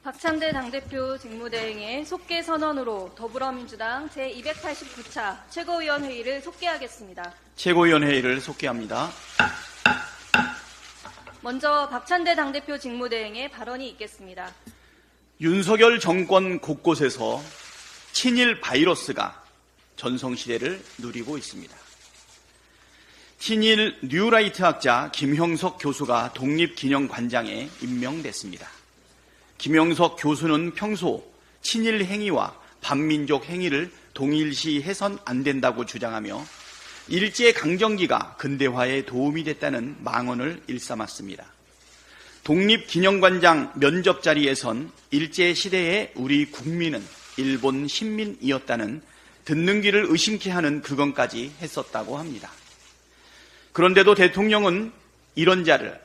박찬대 당대표 직무대행의 속개 선언으로 더불어민주당 제289차 최고위원회의를 속개하겠습니다. 최고위원회의를 속개합니다. 먼저 박찬대 당대표 직무대행의 발언이 있겠습니다. 윤석열 정권 곳곳에서 친일 바이러스가 전성시대를 누리고 있습니다. 친일 뉴라이트 학자 김형석 교수가 독립기념관장에 임명됐습니다. 김형석 교수는 평소 친일 행위와 반민족 행위를 동일시해선 안 된다고 주장하며 일제강점기가 근대화에 도움이 됐다는 망언을 일삼았습니다. 독립기념관장 면접 자리에선 일제시대의 우리 국민은 일본 식민이었다는 듣는 귀를 의심케 하는 그건까지 했었다고 합니다. 그런데도 대통령은 이런 자를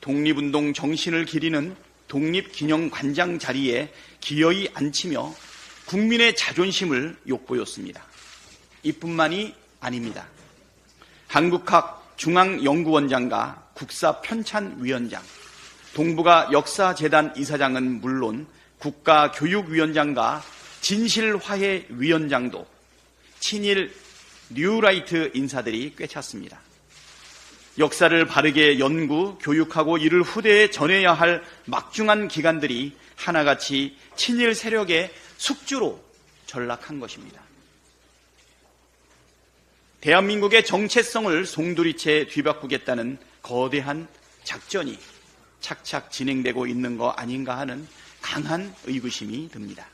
독립운동 정신을 기리는 독립기념관장 자리에 기어이 앉히며 국민의 자존심을 욕보였습니다. 이뿐만이 아닙니다. 한국학 중앙연구원장과 국사편찬위원장, 동북아 역사재단 이사장은 물론 국가교육위원장과 진실화해위원장도 친일 뉴라이트 인사들이 꿰찼습니다. 역사를 바르게 연구, 교육하고 이를 후대에 전해야 할 막중한 기관들이 하나같이 친일 세력의 숙주로 전락한 것입니다. 대한민국의 정체성을 송두리째 뒤바꾸겠다는 거대한 작전이 착착 진행되고 있는 거 아닌가 하는 강한 의구심이 듭니다.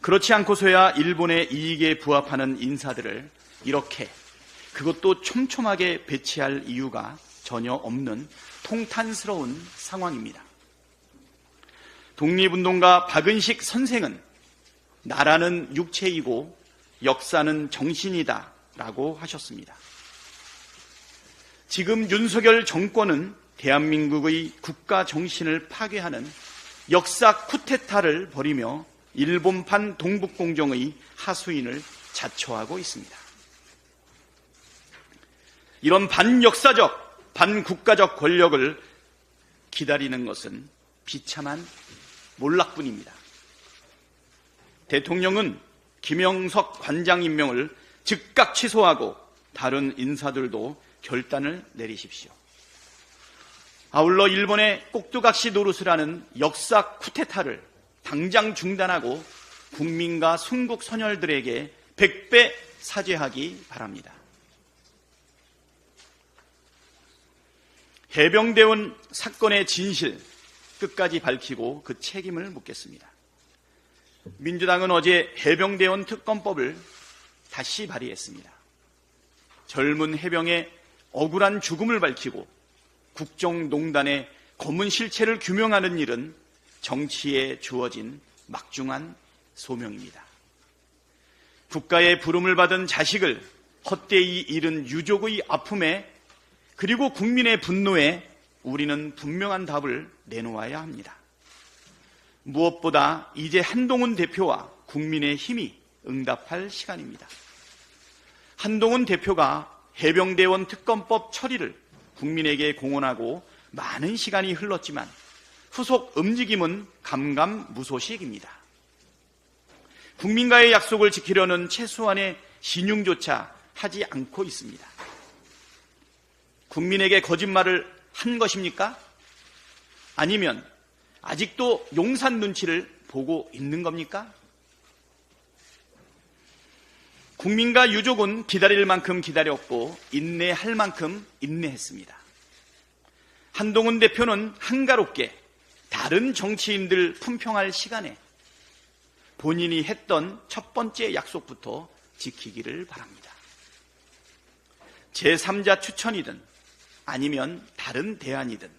그렇지 않고서야 일본의 이익에 부합하는 인사들을 이렇게 그것도 촘촘하게 배치할 이유가 전혀 없는 통탄스러운 상황입니다. 독립운동가 박은식 선생은 나라는 육체이고 역사는 정신이다 라고 하셨습니다. 지금 윤석열 정권은 대한민국의 국가 정신을 파괴하는 역사 쿠데타를 벌이며 일본판 동북공정의 하수인을 자초하고 있습니다. 이런 반역사적, 반국가적 권력을 기다리는 것은 비참한 몰락뿐입니다. 대통령은 김형석 관장 임명을 즉각 취소하고 다른 인사들도 결단을 내리십시오. 아울러 일본의 꼭두각시 노릇을 하는 역사 쿠데타를 당장 중단하고 국민과 순국 선열들에게 100배 사죄하기 바랍니다. 해병대원 사건의 진실 끝까지 밝히고 그 책임을 묻겠습니다. 민주당은 어제 해병대원 특검법을 다시 발의했습니다. 젊은 해병의 억울한 죽음을 밝히고 국정농단의 검은 실체를 규명하는 일은 정치에 주어진 막중한 소명입니다. 국가의 부름을 받은 자식을 헛되이 잃은 유족의 아픔에 그리고 국민의 분노에 우리는 분명한 답을 내놓아야 합니다. 무엇보다 이제 한동훈 대표와 국민의 힘이 응답할 시간입니다. 한동훈 대표가 해병대원 특검법 처리를 국민에게 공언하고 많은 시간이 흘렀지만 후속 움직임은 감감무소식입니다. 국민과의 약속을 지키려는 최소한의 신용조차 하지 않고 있습니다. 국민에게 거짓말을 한 것입니까? 아니면 아직도 용산 눈치를 보고 있는 겁니까? 국민과 유족은 기다릴 만큼 기다렸고 인내할 만큼 인내했습니다. 한동훈 대표는 한가롭게 다른 정치인들 품평할 시간에 본인이 했던 첫 번째 약속부터 지키기를 바랍니다. 제3자 추천이든 아니면 다른 대안이든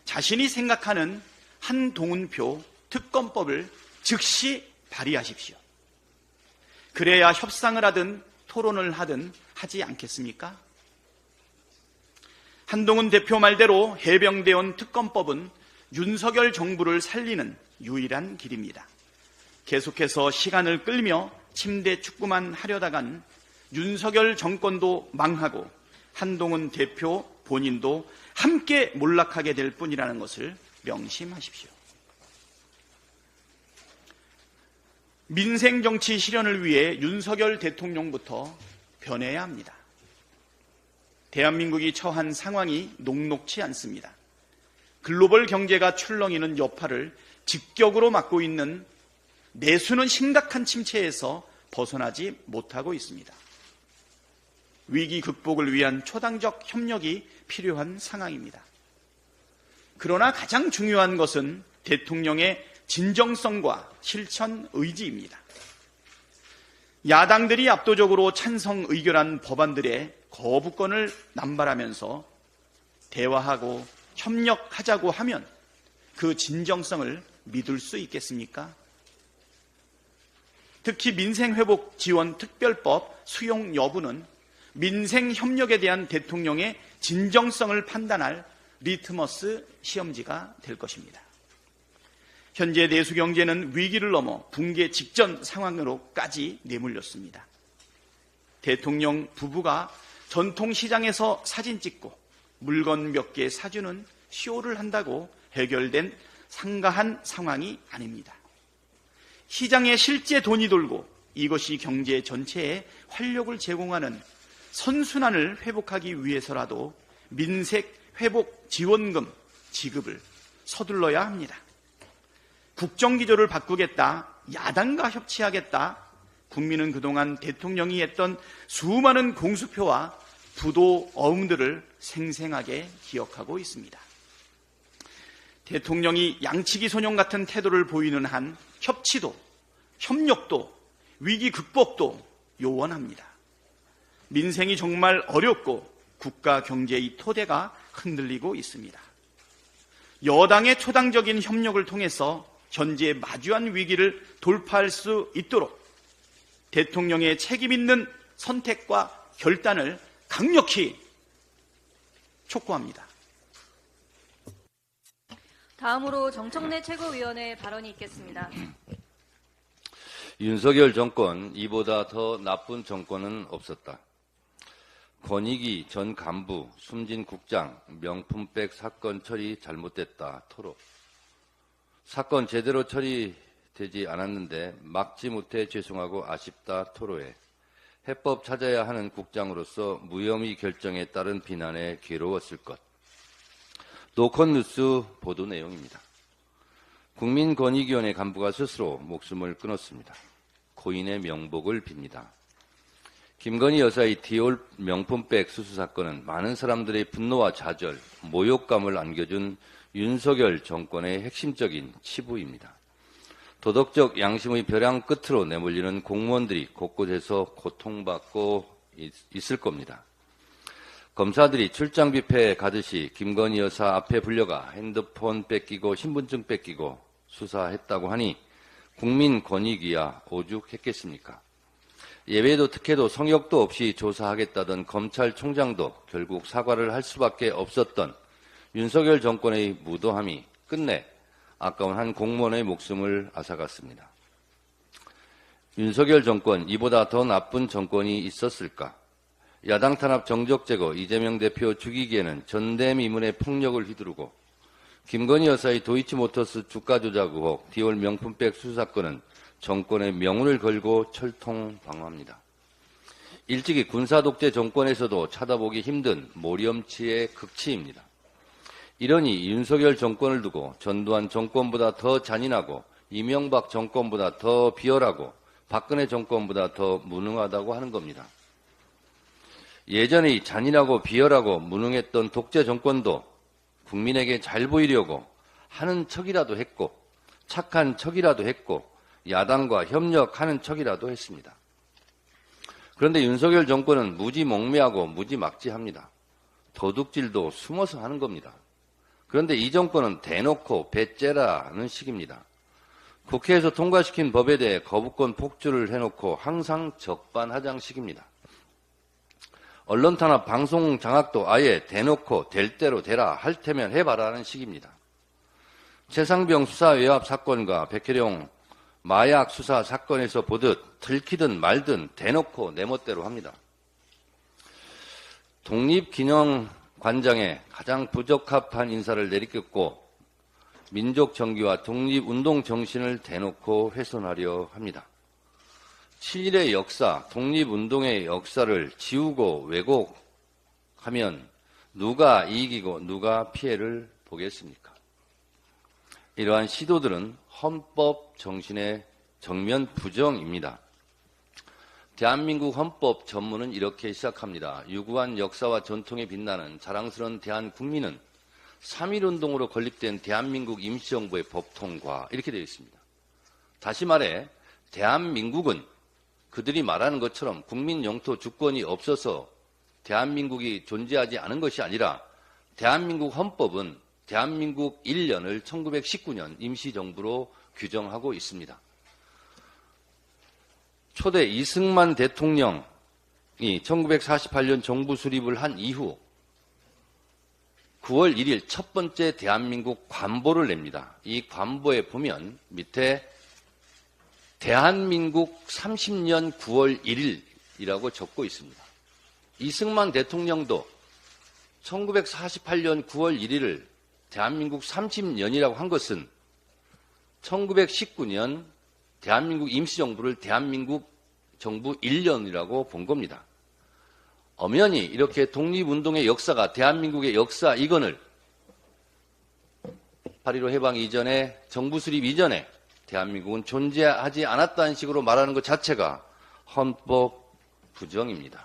자신이 생각하는 한동훈표 특검법을 즉시 발의하십시오. 그래야 협상을 하든 토론을 하든 하지 않겠습니까? 한동훈 대표 말대로 해병대원 특검법은 윤석열 정부를 살리는 유일한 길입니다. 계속해서 시간을 끌며 침대 축구만 하려다간 윤석열 정권도 망하고 한동훈 대표 본인도 함께 몰락하게 될 뿐이라는 것을 명심하십시오. 민생 정치 실현을 위해 윤석열 대통령부터 변해야 합니다. 대한민국이 처한 상황이 녹록치 않습니다. 글로벌 경제가 출렁이는 여파를 직격으로 맞고 있는 내수는 심각한 침체에서 벗어나지 못하고 있습니다. 위기 극복을 위한 초당적 협력이 필요한 상황입니다. 그러나 가장 중요한 것은 대통령의 진정성과 실천 의지입니다. 야당들이 압도적으로 찬성 의결한 법안들의 거부권을 남발하면서 대화하고 협력하자고 하면 그 진정성을 믿을 수 있겠습니까? 특히 민생회복 지원 특별법 수용 여부는 민생 협력에 대한 대통령의 진정성을 판단할 리트머스 시험지가 될 것입니다. 현재 내수 경제는 위기를 넘어 붕괴 직전 상황으로까지 내몰렸습니다. 대통령 부부가 전통시장에서 사진 찍고 물건 몇 개 사주는 쇼를 한다고 해결된 상가한 상황이 아닙니다. 시장에 실제 돈이 돌고 이것이 경제 전체에 활력을 제공하는 선순환을 회복하기 위해서라도 민생 회복 지원금 지급을 서둘러야 합니다. 국정기조를 바꾸겠다, 야당과 협치하겠다, 국민은 그동안 대통령이 했던 수많은 공수표와 부도 어음들을 생생하게 기억하고 있습니다. 대통령이 양치기 소년 같은 태도를 보이는 한 협치도, 협력도, 위기 극복도 요원합니다. 민생이 정말 어렵고 국가 경제의 토대가 흔들리고 있습니다. 여당의 초당적인 협력을 통해서 현재 마주한 위기를 돌파할 수 있도록 대통령의 책임 있는 선택과 결단을 강력히 촉구합니다. 다음으로 정청래 최고위원의 발언이 있겠습니다. 윤석열 정권, 이보다 더 나쁜 정권은 없었다. 권익위 전 간부, 숨진 국장, 명품백 사건 처리 잘못됐다. 토로. 사건 제대로 처리되지 않았는데 막지 못해 죄송하고 아쉽다. 토로해. 해법 찾아야 하는 국장으로서 무혐의 결정에 따른 비난에 괴로웠을 것. 노컷뉴스 보도 내용입니다. 국민권익위원회 간부가 스스로 목숨을 끊었습니다. 고인의 명복을 빕니다. 김건희 여사의 디올 명품백 수수 사건은 많은 사람들의 분노와 좌절, 모욕감을 안겨준 윤석열 정권의 핵심적인 치부입니다. 도덕적 양심의 벼랑 끝으로 내몰리는 공무원들이 곳곳에서 고통받고 있을 겁니다. 검사들이 출장 뷔페에 가듯이 김건희 여사 앞에 불려가 핸드폰 뺏기고 신분증 뺏기고 수사했다고 하니 국민권익위야 오죽했겠습니까? 예외도 특혜도 성역도 없이 조사하겠다던 검찰총장도 결국 사과를 할 수밖에 없었던 윤석열 정권의 무도함이 끝내 아까운 한 공무원의 목숨을 앗아갔습니다. 윤석열 정권, 이보다 더 나쁜 정권이 있었을까? 야당 탄압 정적 제거 이재명 대표 죽이기에는 전대미문의 폭력을 휘두르고 김건희 여사의 도이치모터스 주가 조작 의혹, 디올 명품백 수수 사건은 정권의 명운을 걸고 철통방어합니다. 일찍이 군사독재 정권에서도 찾아보기 힘든 모렴치의 극치입니다. 이러니 윤석열 정권을 두고 전두환 정권보다 더 잔인하고 이명박 정권보다 더 비열하고 박근혜 정권보다 더 무능하다고 하는 겁니다. 예전의 잔인하고 비열하고 무능했던 독재 정권도 국민에게 잘 보이려고 하는 척이라도 했고 착한 척이라도 했고 야당과 협력하는 척이라도 했습니다. 그런데 윤석열 정권은 무지몽매하고 무지막지합니다. 도둑질도 숨어서 하는 겁니다. 그런데 이 정권은 대놓고 배째라는 식입니다. 국회에서 통과시킨 법에 대해 거부권 폭주를 해놓고 항상 적반하장식입니다. 언론 탄압 방송 장악도 아예 대놓고 될 대로 되라 할 테면 해봐라는 식입니다. 최상병 수사 외압 사건과 백혜령 마약 수사 사건에서 보듯 들키든 말든 대놓고 내 멋대로 합니다. 독립기념관장에 가장 부적합한 인사를 내리켰고 민족 정기와 독립운동 정신을 대놓고 훼손하려 합니다. 친일의 역사, 독립운동의 역사를 지우고 왜곡하면 누가 이기고 누가 피해를 보겠습니까? 이러한 시도들은 헌법 정신의 정면 부정입니다. 대한민국 헌법 전문은 이렇게 시작합니다. 유구한 역사와 전통에 빛나는 자랑스러운 대한국민은 3.1운동으로 건립된 대한민국 임시정부의 법통과 이렇게 되어 있습니다. 다시 말해 대한민국은 그들이 말하는 것처럼 국민 영토 주권이 없어서 대한민국이 존재하지 않은 것이 아니라 대한민국 헌법은 대한민국 1년을 1919년 임시정부로 규정하고 있습니다. 초대 이승만 대통령이 1948년 정부 수립을 한 이후 9월 1일 첫 번째 대한민국 관보를 냅니다. 이 관보에 보면 밑에 대한민국 30년 9월 1일이라고 적고 있습니다. 이승만 대통령도 1948년 9월 1일을 대한민국 30년이라고 한 것은 1919년 대한민국 임시정부를 대한민국 정부 1년이라고 본 겁니다. 엄연히 이렇게 독립운동의 역사가 대한민국의 역사 이건을 8.15 해방 이전에 정부 수립 이전에 대한민국은 존재하지 않았다는 식으로 말하는 것 자체가 헌법 부정입니다.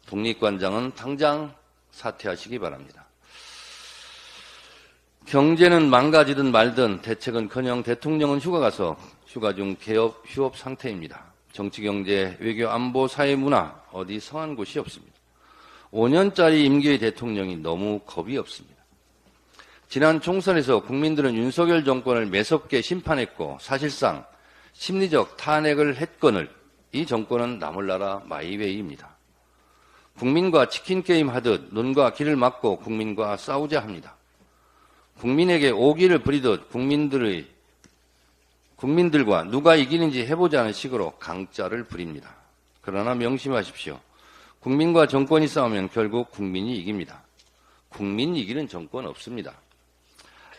독립관장은 당장 사퇴하시기 바랍니다. 경제는 망가지든 말든 대책은커녕 대통령은 휴가 가서 휴가 중 개업 휴업 상태입니다. 정치, 경제, 외교, 안보, 사회, 문화 어디 성한 곳이 없습니다. 5년짜리 임기의 대통령이 너무 겁이 없습니다. 지난 총선에서 국민들은 윤석열 정권을 매섭게 심판했고 사실상 심리적 탄핵을 했거늘 이 정권은 나몰라라 마이웨이입니다. 국민과 치킨 게임 하듯 눈과 귀를 막고 국민과 싸우자 합니다. 국민에게 오기를 부리듯 국민들과 누가 이기는지 해보자는 식으로 강짜를 부립니다. 그러나 명심하십시오. 국민과 정권이 싸우면 결국 국민이 이깁니다. 국민 이기는 정권 없습니다.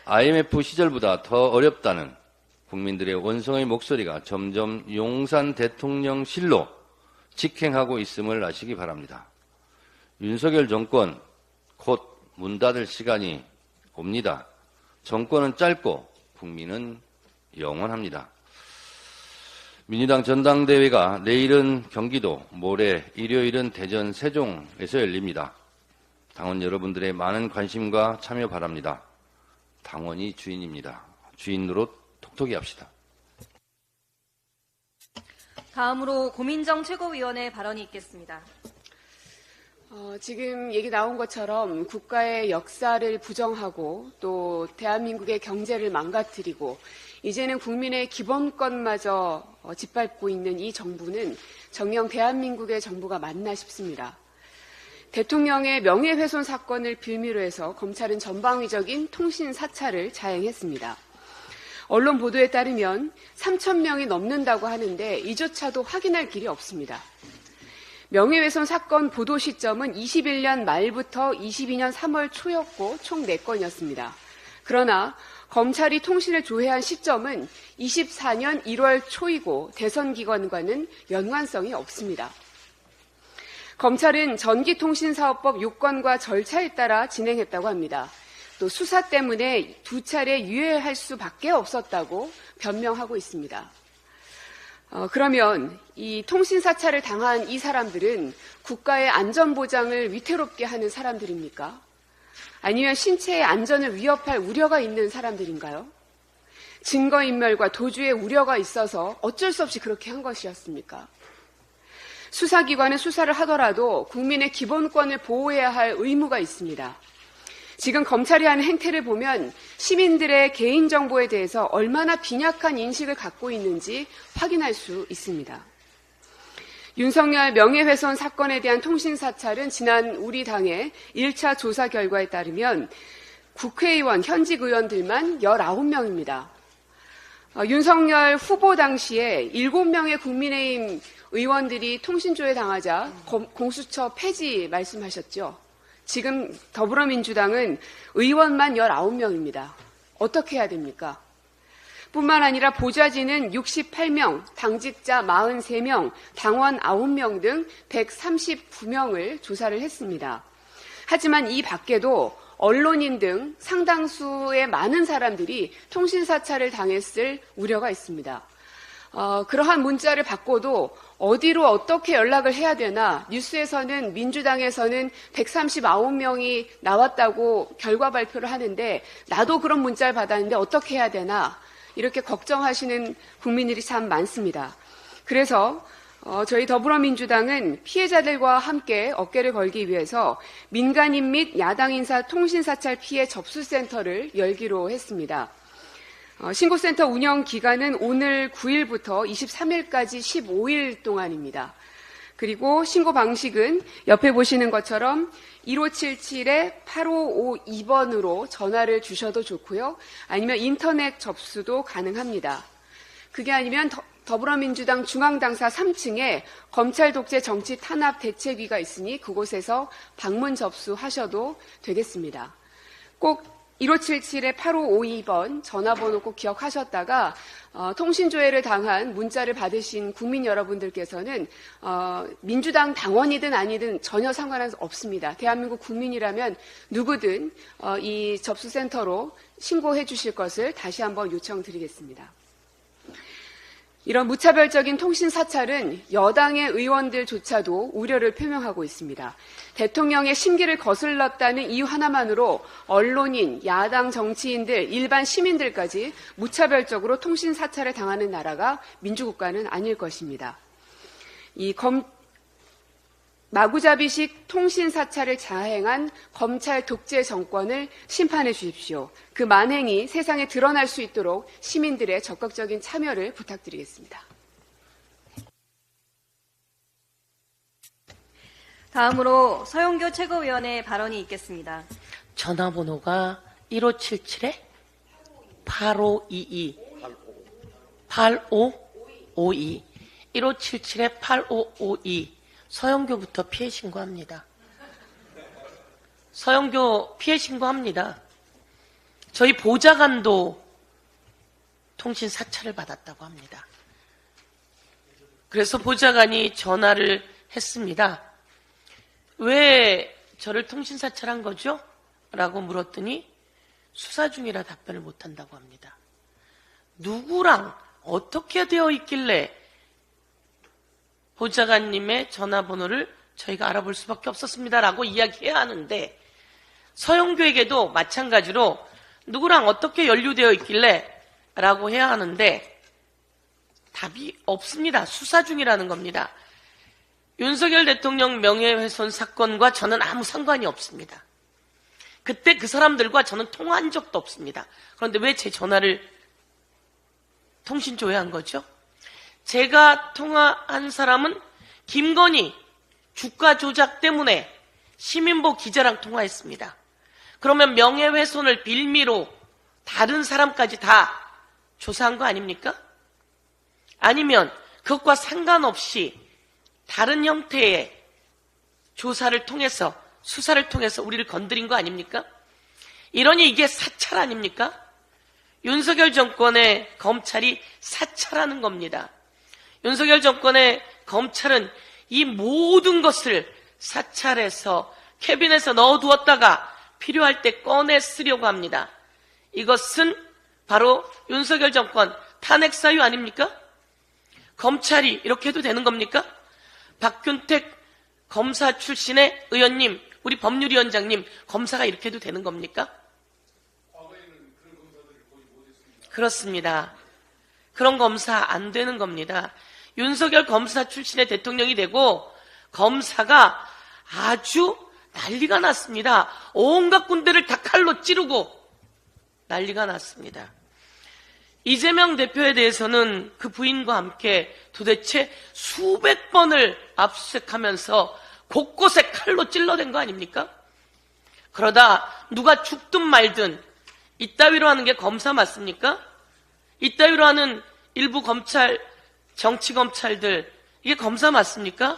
IMF 시절보다 더 어렵다는 국민들의 원성의 목소리가 점점 용산 대통령실로 직행하고 있음을 아시기 바랍니다. 윤석열 정권 곧 문 닫을 시간이 옵니다. 정권은 짧고 국민은 영원합니다. 민주당 전당대회가 내일은 경기도, 모레 일요일은 대전, 세종에서 열립니다. 당원 여러분들의 많은 관심과 참여 바랍니다. 당원이 주인입니다. 주인 노릇 톡톡히 합시다. 다음으로 고민정 최고위원의 발언이 있겠습니다. 지금 얘기 나온 것처럼 국가의 역사를 부정하고 또 대한민국의 경제를 망가뜨리고 이제는 국민의 기본권마저 짓밟고 있는 이 정부는 정녕 대한민국의 정부가 맞나 싶습니다. 대통령의 명예훼손 사건을 빌미로 해서 검찰은 전방위적인 통신 사찰을 자행했습니다. 언론 보도에 따르면 3,000명이 넘는다고 하는데 이조차도 확인할 길이 없습니다. 명예훼손 사건 보도 시점은 21년 말부터 22년 3월 초였고 총 4건이었습니다. 그러나 검찰이 통신을 조회한 시점은 24년 1월 초이고 대선 기간과는 연관성이 없습니다. 검찰은 전기통신사업법 요건과 절차에 따라 진행했다고 합니다. 또 수사 때문에 2차례 유예할 수밖에 없었다고 변명하고 있습니다. 그러면 이 통신사찰을 당한 이 사람들은 국가의 안전보장을 위태롭게 하는 사람들입니까? 아니면 신체의 안전을 위협할 우려가 있는 사람들인가요? 증거인멸과 도주의 우려가 있어서 어쩔 수 없이 그렇게 한 것이었습니까? 수사기관은 수사를 하더라도 국민의 기본권을 보호해야 할 의무가 있습니다. 지금 검찰이 하는 행태를 보면 시민들의 개인정보에 대해서 얼마나 빈약한 인식을 갖고 있는지 확인할 수 있습니다. 윤석열 명예훼손 사건에 대한 통신사찰은 지난 우리 당의 1차 조사 결과에 따르면 국회의원, 현직 의원들만 19명입니다. 윤석열 후보 당시에 7명의 국민의힘 의원들이 통신조회 당하자 공수처 폐지 말씀하셨죠. 지금 더불어민주당은 의원만 19명입니다. 어떻게 해야 됩니까? 뿐만 아니라 보좌진은 68명, 당직자 43명, 당원 9명 등 139명을 조사를 했습니다. 하지만 이 밖에도 언론인 등 상당수의 많은 사람들이 통신사찰을 당했을 우려가 있습니다. 그러한 문자를 받고도 어디로 어떻게 연락을 해야 되나, 뉴스에서는 민주당에서는 139명이 나왔다고 결과 발표를 하는데 나도 그런 문자를 받았는데 어떻게 해야 되나, 이렇게 걱정하시는 국민들이 참 많습니다. 그래서 저희 더불어민주당은 피해자들과 함께 어깨를 걸기 위해서 민간인 및 야당 인사 통신사찰 피해 접수센터를 열기로 했습니다. 신고센터 운영 기간은 오늘 9일부터 23일까지 15일 동안입니다. 그리고 신고 방식은 옆에 보시는 것처럼 1577-8552번으로 전화를 주셔도 좋고요. 아니면 인터넷 접수도 가능합니다. 그게 아니면 더불어민주당 중앙당사 3층에 검찰 독재 정치 탄압 대책위가 있으니 그곳에서 방문 접수하셔도 되겠습니다. 꼭 1577-8552번 전화번호 꼭 기억하셨다가 통신조회를 당한 문자를 받으신 국민 여러분들께서는 민주당 당원이든 아니든 전혀 상관없습니다. 대한민국 국민이라면 누구든 이 접수센터로 신고해 주실 것을 다시 한번 요청드리겠습니다. 이런 무차별적인 통신 사찰은 여당의 의원들조차도 우려를 표명하고 있습니다. 대통령의 심기를 거슬렀다는 이유 하나만으로 언론인, 야당 정치인들, 일반 시민들까지 무차별적으로 통신 사찰을 당하는 나라가 민주국가는 아닐 것입니다. 이 마구잡이식 통신 사찰을 자행한 검찰 독재 정권을 심판해 주십시오. 그 만행이 세상에 드러날 수 있도록 시민들의 적극적인 참여를 부탁드리겠습니다. 다음으로 서영교 최고위원의 발언이 있겠습니다. 전화번호가 1577-8522 8552 1577-8552 서영교부터 피해 신고합니다. 서영교 피해 신고합니다. 저희 보좌관도 통신 사찰을 받았다고 합니다. 그래서 보좌관이 전화를 했습니다. 왜 저를 통신 사찰한 거죠? 라고 물었더니 수사 중이라 답변을 못한다고 합니다. 누구랑 어떻게 되어 있길래 보좌관님의 전화번호를 저희가 알아볼 수밖에 없었습니다라고 이야기해야 하는데, 서영교에게도 마찬가지로 누구랑 어떻게 연루되어 있길래 라고 해야 하는데 답이 없습니다. 수사 중이라는 겁니다. 윤석열 대통령 명예훼손 사건과 저는 아무 상관이 없습니다. 그때 그 사람들과 저는 통화한 적도 없습니다. 그런데 왜 제 전화를 통신 조회한 거죠? 제가 통화한 사람은 김건희 주가 조작 때문에 시민보 기자랑 통화했습니다. 그러면 명예훼손을 빌미로 다른 사람까지 다 조사한 거 아닙니까? 아니면 그것과 상관없이 다른 형태의 조사를 통해서, 수사를 통해서 우리를 건드린 거 아닙니까? 이러니 이게 사찰 아닙니까? 윤석열 정권의 검찰이 사찰하는 겁니다. 윤석열 정권의 검찰은 이 모든 것을 사찰해서 캐빈에서 넣어두었다가 필요할 때 꺼내 쓰려고 합니다. 이것은 바로 윤석열 정권 탄핵 사유 아닙니까? 검찰이 이렇게 해도 되는 겁니까? 박균택 검사 출신의 의원님, 우리 법률위원장님, 검사가 이렇게 해도 되는 겁니까? 그렇습니다. 그런 검사 안 되는 겁니다. 윤석열 검사 출신의 대통령이 되고 검사가 아주 난리가 났습니다. 온갖 군대를 다 칼로 찌르고 난리가 났습니다. 이재명 대표에 대해서는 그 부인과 함께 도대체 수백 번을 압수수색하면서 곳곳에 칼로 찔러댄 거 아닙니까? 그러다 누가 죽든 말든 이따위로 하는 게 검사 맞습니까? 이따위로 하는 일부 검찰, 정치검찰들, 이게 검사 맞습니까?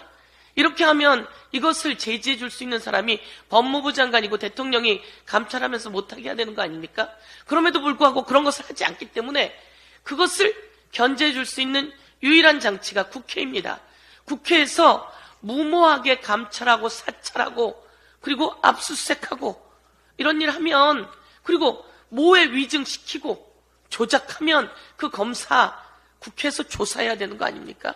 이렇게 하면 이것을 제지해 줄 수 있는 사람이 법무부 장관이고 대통령이 감찰하면서 못하게 해야 되는 거 아닙니까? 그럼에도 불구하고 그런 것을 하지 않기 때문에 그것을 견제해 줄 수 있는 유일한 장치가 국회입니다. 국회에서 무모하게 감찰하고 사찰하고 그리고 압수수색하고 이런 일 하면, 그리고 모해 위증시키고 조작하면 그 검사 국회에서 조사해야 되는 거 아닙니까?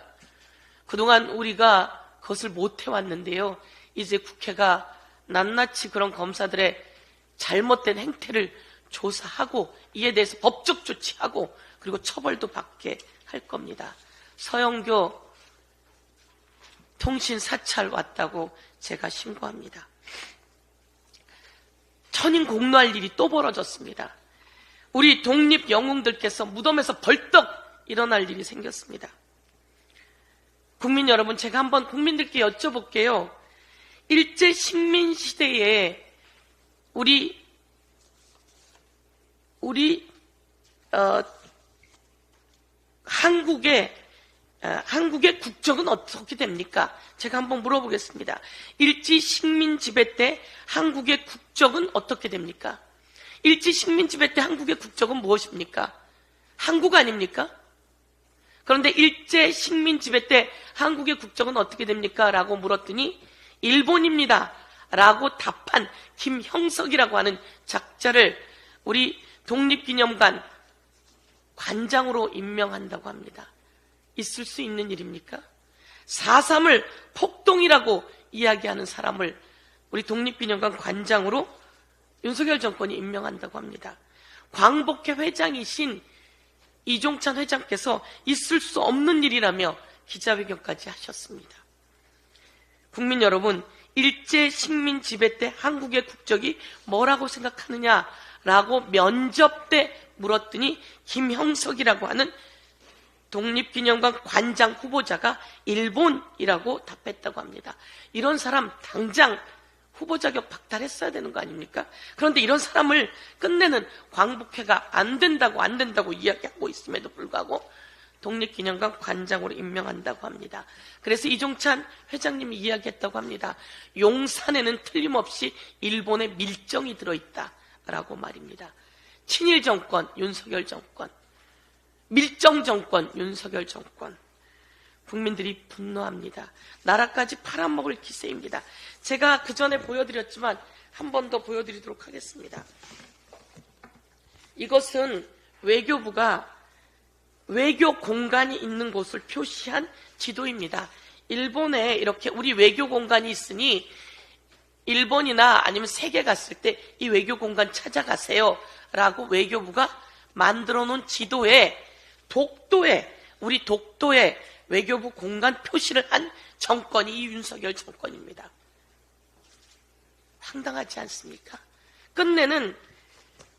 그동안 우리가 그것을 못 해왔는데요. 이제 국회가 낱낱이 그런 검사들의 잘못된 행태를 조사하고 이에 대해서 법적 조치하고 그리고 처벌도 받게 할 겁니다. 서영교 통신 사찰 왔다고 제가 신고합니다. 천인 공노할 일이 또 벌어졌습니다. 우리 독립 영웅들께서 무덤에서 벌떡 일어날 일이 생겼습니다. 국민 여러분, 제가 한번 국민들께 여쭤볼게요. 일제 식민 시대에 우리 한국의 국적은 어떻게 됩니까? 제가 한번 물어보겠습니다. 일제 식민 지배 때 한국의 국적은 어떻게 됩니까? 일제 식민 지배 때 한국의 국적은 무엇입니까? 한국 아닙니까? 그런데 일제 식민 지배 때 한국의 국적은 어떻게 됩니까? 라고 물었더니 일본입니다 라고 답한 김형석이라고 하는 작자를 우리 독립기념관 관장으로 임명한다고 합니다. 있을 수 있는 일입니까? 4.3을 폭동이라고 이야기하는 사람을 우리 독립기념관 관장으로 윤석열 정권이 임명한다고 합니다. 광복회 회장이신 이종찬 회장께서 있을 수 없는 일이라며 기자회견까지 하셨습니다. 국민 여러분, 일제 식민 지배 때 한국의 국적이 뭐라고 생각하느냐라고 면접 때 물었더니 김형석이라고 하는 독립기념관 관장 후보자가 일본이라고 답했다고 합니다. 이런 사람 당장 후보 자격 박탈했어야 되는 거 아닙니까? 그런데 이런 사람을 끝내는 광복회가 안 된다고 이야기하고 있음에도 불구하고 독립기념관 관장으로 임명한다고 합니다. 그래서 이종찬 회장님이 이야기했다고 합니다. 용산에는 틀림없이 일본의 밀정이 들어있다라고 말입니다. 친일 정권, 윤석열 정권, 밀정 정권, 윤석열 정권. 국민들이 분노합니다. 나라까지 팔아먹을 기세입니다. 제가 그 전에 보여드렸지만 한 번 더 보여드리도록 하겠습니다. 이것은 외교부가 외교 공간이 있는 곳을 표시한 지도입니다. 일본에 이렇게 우리 외교 공간이 있으니 일본이나 아니면 세계 갔을 때 이 외교 공간 찾아가세요 라고 외교부가 만들어 놓은 지도에 우리 독도에 외교부 공간 표시를 한 정권이 이 윤석열 정권입니다. 황당하지 않습니까? 끝내는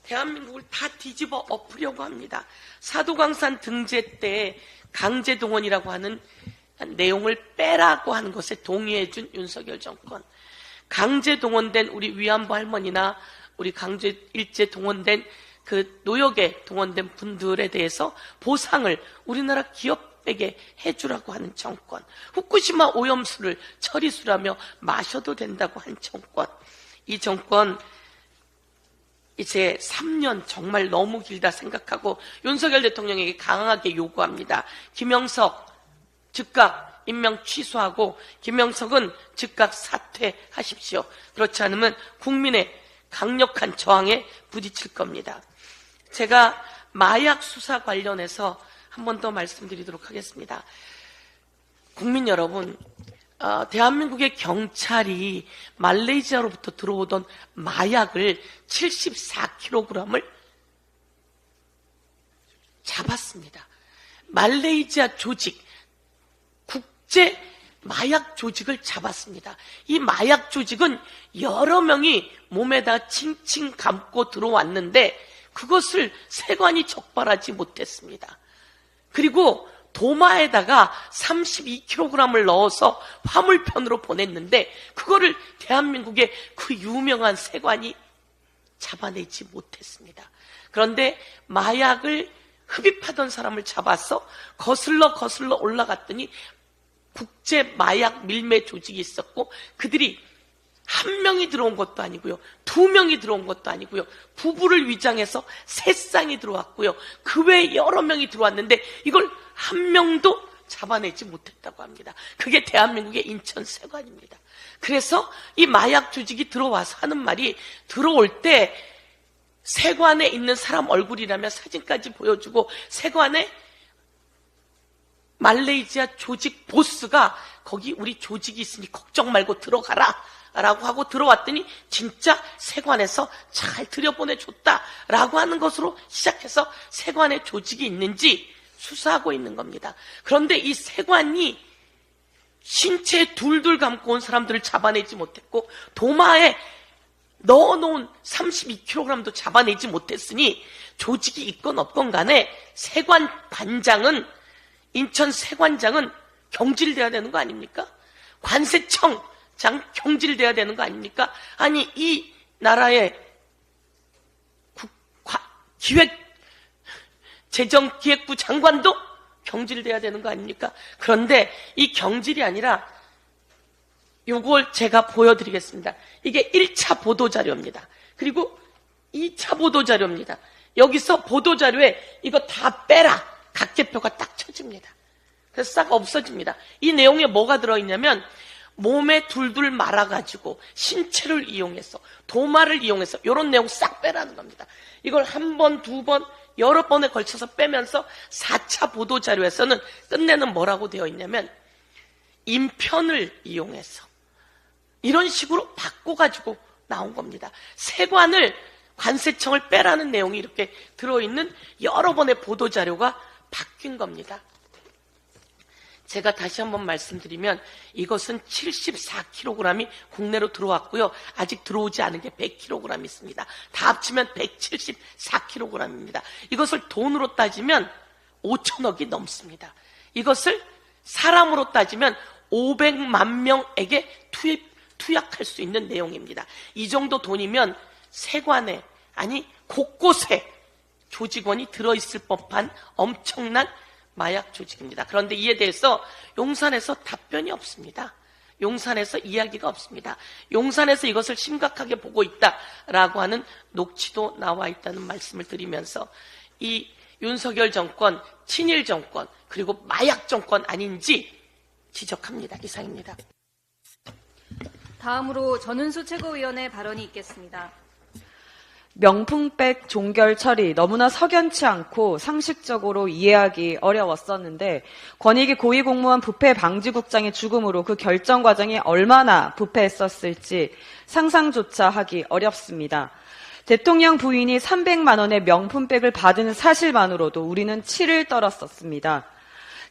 대한민국을 다 뒤집어 엎으려고 합니다. 사도광산 등재 때 강제동원이라고 하는 내용을 빼라고 하는 것에 동의해준 윤석열 정권. 강제동원된 우리 위안부 할머니나 우리 일제 동원된 그 노역에 동원된 분들에 대해서 보상을 우리나라 기업에게 해주라고 하는 정권. 후쿠시마 오염수를 처리수라며 마셔도 된다고 한 정권. 이 정권 이제 3년 정말 너무 길다 생각하고 윤석열 대통령에게 강하게 요구합니다. 김영석 즉각 임명 취소하고 김영석은 즉각 사퇴하십시오. 그렇지 않으면 국민의 강력한 저항에 부딪힐 겁니다. 제가 마약 수사 관련해서 한 번 더 말씀드리도록 하겠습니다. 국민 여러분, 대한민국의 경찰이 말레이시아로부터 들어오던 마약을 74kg을 잡았습니다. 말레이시아 조직, 국제 마약 조직을 잡았습니다. 이 마약 조직은 여러 명이 몸에다 칭칭 감고 들어왔는데 그것을 세관이 적발하지 못했습니다. 그리고 도마에다가 32kg을 넣어서 화물편으로 보냈는데 그거를 대한민국의 그 유명한 세관이 잡아내지 못했습니다. 그런데 마약을 흡입하던 사람을 잡아서 거슬러 올라갔더니 국제 마약 밀매 조직이 있었고 그들이 한 명이 들어온 것도 아니고요. 2명이 들어온 것도 아니고요. 부부를 위장해서 3쌍이 들어왔고요. 그 외에 여러 명이 들어왔는데 이걸 한 명도 잡아내지 못했다고 합니다. 그게 대한민국의 인천세관입니다. 그래서 이 마약 조직이 들어와서 하는 말이, 들어올 때 세관에 있는 사람 얼굴이라면 사진까지 보여주고, 세관에 말레이시아 조직 보스가 거기 우리 조직이 있으니 걱정 말고 들어가라 라고 하고 들어왔더니 진짜 세관에서 잘 들여보내줬다 라고 하는 것으로 시작해서 세관에 조직이 있는지 수사하고 있는 겁니다. 그런데 이 세관이 신체에 둘둘 감고 온 사람들을 잡아내지 못했고, 도마에 넣어놓은 32kg도 잡아내지 못했으니 조직이 있건 없건 간에 세관 반장은, 인천 세관장은 경질돼야 되는 거 아닙니까? 관세청장 경질돼야 되는 거 아닙니까? 아니, 이 나라의 재정기획부 장관도 경질돼야 되는 거 아닙니까? 그런데 이 경질이 아니라, 이걸 제가 보여드리겠습니다. 이게 1차 보도자료입니다. 그리고 2차 보도자료입니다. 여기서 보도자료에 이거 다 빼라, 각계표가 딱 쳐집니다. 그래서 싹 없어집니다. 이 내용에 뭐가 들어있냐면, 몸에 둘둘 말아가지고 신체를 이용해서, 도마를 이용해서 이런 내용 싹 빼라는 겁니다. 이걸 한 번, 2번, 여러 번에 걸쳐서 빼면서 4차 보도자료에서는 끝내는 뭐라고 되어 있냐면, 인편을 이용해서 이런 식으로 바꿔가지고 나온 겁니다. 세관을, 관세청을 빼라는 내용이 이렇게 들어있는 여러 번의 보도자료가 바뀐 겁니다. 제가 다시 한번 말씀드리면, 이것은 74kg이 국내로 들어왔고요. 아직 들어오지 않은 게 100kg 있습니다. 다 합치면 174kg입니다. 이것을 돈으로 따지면 5천억이 넘습니다. 이것을 사람으로 따지면 500만 명에게 투약할 수 있는 내용입니다. 이 정도 돈이면 세관에, 아니 곳곳에 조직원이 들어있을 법한 엄청난 마약 조직입니다. 그런데 이에 대해서 용산에서 답변이 없습니다. 용산에서 이야기가 없습니다. 용산에서 이것을 심각하게 보고 있다라고 하는 녹취도 나와 있다는 말씀을 드리면서, 이 윤석열 정권, 친일 정권, 그리고 마약 정권 아닌지 지적합니다. 이상입니다. 다음으로 전은수 최고위원의 발언이 있겠습니다. 명품백 종결 처리 너무나 석연치 않고 상식적으로 이해하기 어려웠었는데, 권익위 고위공무원 부패방지국장의 죽음으로 그 결정 과정이 얼마나 부패했었을지 상상조차 하기 어렵습니다. 대통령 부인이 300만 원의 명품백을 받은 사실만으로도 우리는 치를 떨었었습니다.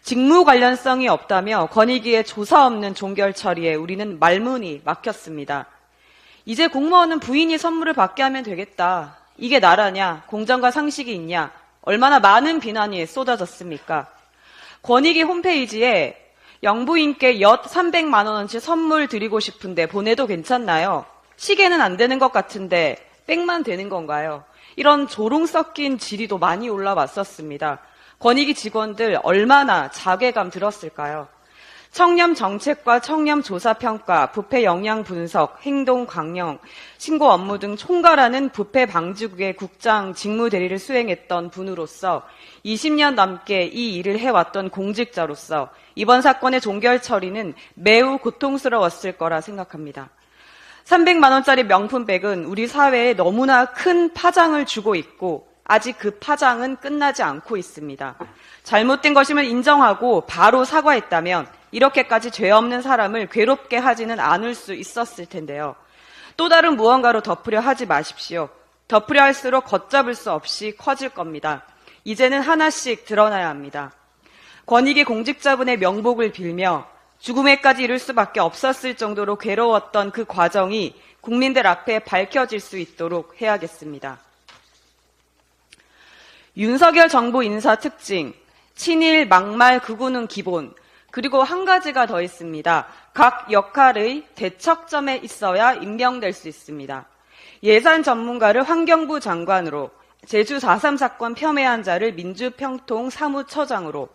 직무 관련성이 없다며 권익위의 조사 없는 종결 처리에 우리는 말문이 막혔습니다. 이제 공무원은 부인이 선물을 받게 하면 되겠다. 이게 나라냐? 공정과 상식이 있냐? 얼마나 많은 비난이 쏟아졌습니까? 권익위 홈페이지에 영부인께 엿 300만 원어치 선물 드리고 싶은데 보내도 괜찮나요? 시계는 안 되는 것 같은데 백만 되는 건가요? 이런 조롱 섞인 질의도 많이 올라왔었습니다. 권익위 직원들 얼마나 자괴감 들었을까요? 청렴 정책과 청렴 조사 평가, 부패 역량 분석, 행동 강령, 신고 업무 등 총괄하는 부패 방지국의 국장 직무 대리를 수행했던 분으로서 20년 넘게 이 일을 해왔던 공직자로서 이번 사건의 종결 처리는 매우 고통스러웠을 거라 생각합니다. 300만 원짜리 명품백은 우리 사회에 너무나 큰 파장을 주고 있고 아직 그 파장은 끝나지 않고 있습니다. 잘못된 것임을 인정하고 바로 사과했다면 이렇게까지 죄 없는 사람을 괴롭게 하지는 않을 수 있었을 텐데요. 또 다른 무언가로 덮으려 하지 마십시오. 덮으려 할수록 걷잡을 수 없이 커질 겁니다. 이제는 하나씩 드러나야 합니다. 권익위 공직자분의 명복을 빌며 죽음에까지 이를 수밖에 없었을 정도로 괴로웠던 그 과정이 국민들 앞에 밝혀질 수 있도록 해야겠습니다. 윤석열 정부 인사 특징, 친일, 막말, 극우는 기본, 그리고 한 가지가 더 있습니다. 각 역할의 대척점에 있어야 임명될 수 있습니다. 예산 전문가를 환경부 장관으로, 제주 4.3 사건 폄훼한 자를 민주평통 사무처장으로,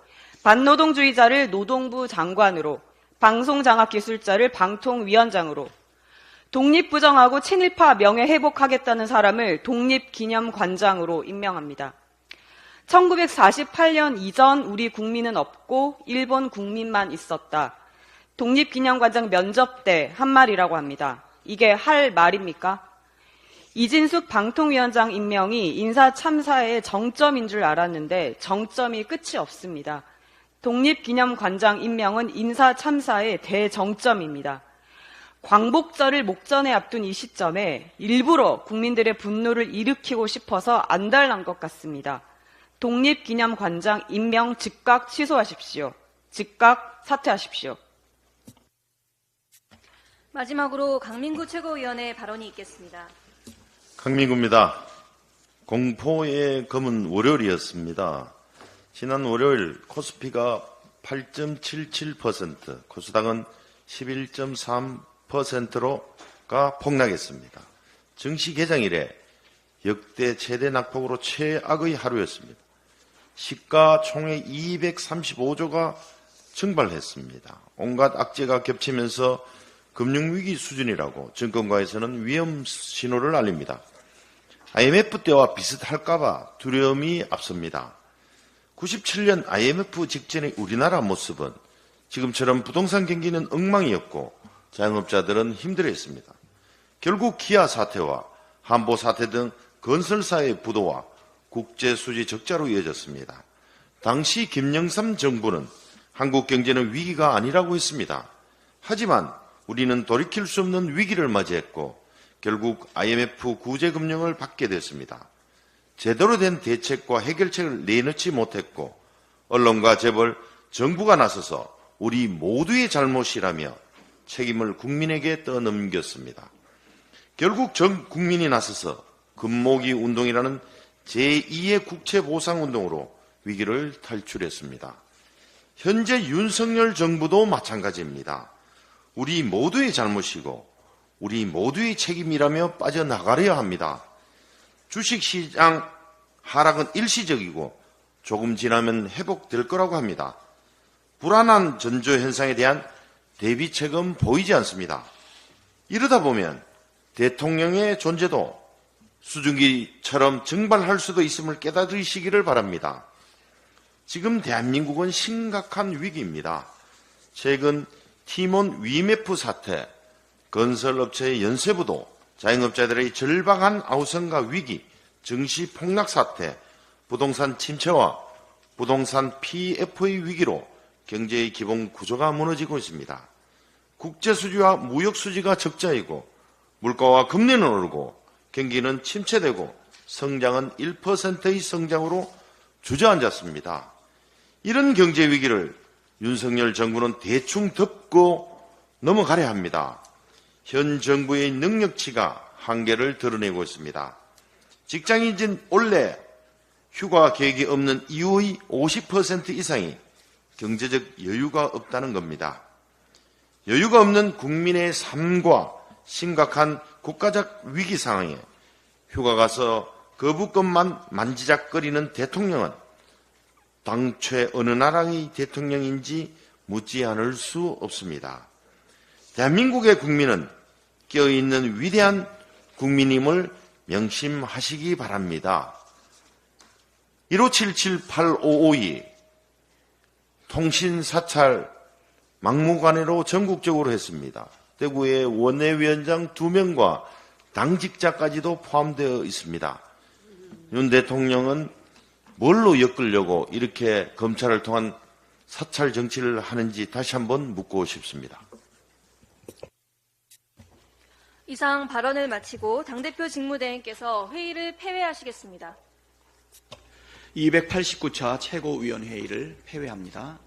반노동주의자를 노동부 장관으로, 방송장악기술자를 방통위원장으로, 독립부정하고 친일파 명예회복하겠다는 사람을 독립기념관장으로 임명합니다. 1948년 이전 우리 국민은 없고 일본 국민만 있었다. 독립기념관장 면접 때 한 말이라고 합니다. 이게 할 말입니까? 이진숙 방통위원장 임명이 인사참사의 정점인 줄 알았는데 정점이 끝이 없습니다. 독립기념관장 임명은 인사참사의 대정점입니다. 광복절을 목전에 앞둔 이 시점에 일부러 국민들의 분노를 일으키고 싶어서 안달난 것 같습니다. 독립기념관장 임명 즉각 취소하십시오. 즉각 사퇴하십시오. 마지막으로 강민구 최고위원의 발언이 있겠습니다. 강민구입니다. 공포의 검은 월요일이었습니다. 지난 월요일 코스피가 8.77%, 코스닥은 11.3%가 폭락했습니다. 증시 개장 이래 역대 최대 낙폭으로 최악의 하루였습니다. 시가 총액 235조가 증발했습니다. 온갖 악재가 겹치면서 금융위기 수준이라고 증권가에서는 위험 신호를 알립니다. IMF 때와 비슷할까봐 두려움이 앞섭니다. 97년 IMF 직전의 우리나라 모습은 지금처럼 부동산 경기는 엉망이었고 자영업자들은 힘들어했습니다. 결국 기아 사태와 한보 사태 등 건설사의 부도와 국제수지 적자로 이어졌습니다. 당시 김영삼 정부는 한국 경제는 위기가 아니라고 했습니다. 하지만 우리는 돌이킬 수 없는 위기를 맞이했고 결국 IMF 구제금융을 받게 됐습니다. 제대로 된 대책과 해결책을 내놓지 못했고 언론과 재벌, 정부가 나서서 우리 모두의 잘못이라며 책임을 국민에게 떠넘겼습니다. 결국 전 국민이 나서서 금모기 운동이라는 제2의 국채보상운동으로 위기를 탈출했습니다. 현재 윤석열 정부도 마찬가지입니다. 우리 모두의 잘못이고 우리 모두의 책임이라며 빠져나가려야 합니다. 주식시장 하락은 일시적이고 조금 지나면 회복될 거라고 합니다. 불안한 전조현상에 대한 대비책은 보이지 않습니다. 이러다 보면 대통령의 존재도 수증기처럼 증발할 수도 있음을 깨달으시기를 바랍니다. 지금 대한민국은 심각한 위기입니다. 최근 티몬 위메프 사태, 건설업체의 연쇄부도, 자영업자들의 절박한 아우성과 위기, 증시 폭락 사태, 부동산 침체와 부동산 PF의 위기로 경제의 기본 구조가 무너지고 있습니다. 국제수지와 무역수지가 적자이고 물가와 금리는 오르고 경기는 침체되고 성장은 1%의 성장으로 주저앉았습니다. 이런 경제 위기를 윤석열 정부는 대충 덮고 넘어가려 합니다. 현 정부의 능력치가 한계를 드러내고 있습니다. 직장인진 올해 휴가 계획이 없는 이후의 50% 이상이 경제적 여유가 없다는 겁니다. 여유가 없는 국민의 삶과 심각한 국가적 위기 상황에 휴가 가서 거부권만 만지작거리는 대통령은 당최 어느 나라의 대통령인지 묻지 않을 수 없습니다. 대한민국의 국민은 깨어있는 위대한 국민임을 명심하시기 바랍니다. 1577-8552 통신사찰 막무가내로 전국적으로 했습니다. 대구의 원내위원장 2명과 당직자까지도 포함되어 있습니다. 윤 대통령은 뭘로 엮으려고 이렇게 검찰을 통한 사찰 정치를 하는지 다시 한번 묻고 싶습니다. 이상 발언을 마치고 당대표 직무대행께서 회의를 폐회하시겠습니다. 289차 최고위원회의를 폐회합니다.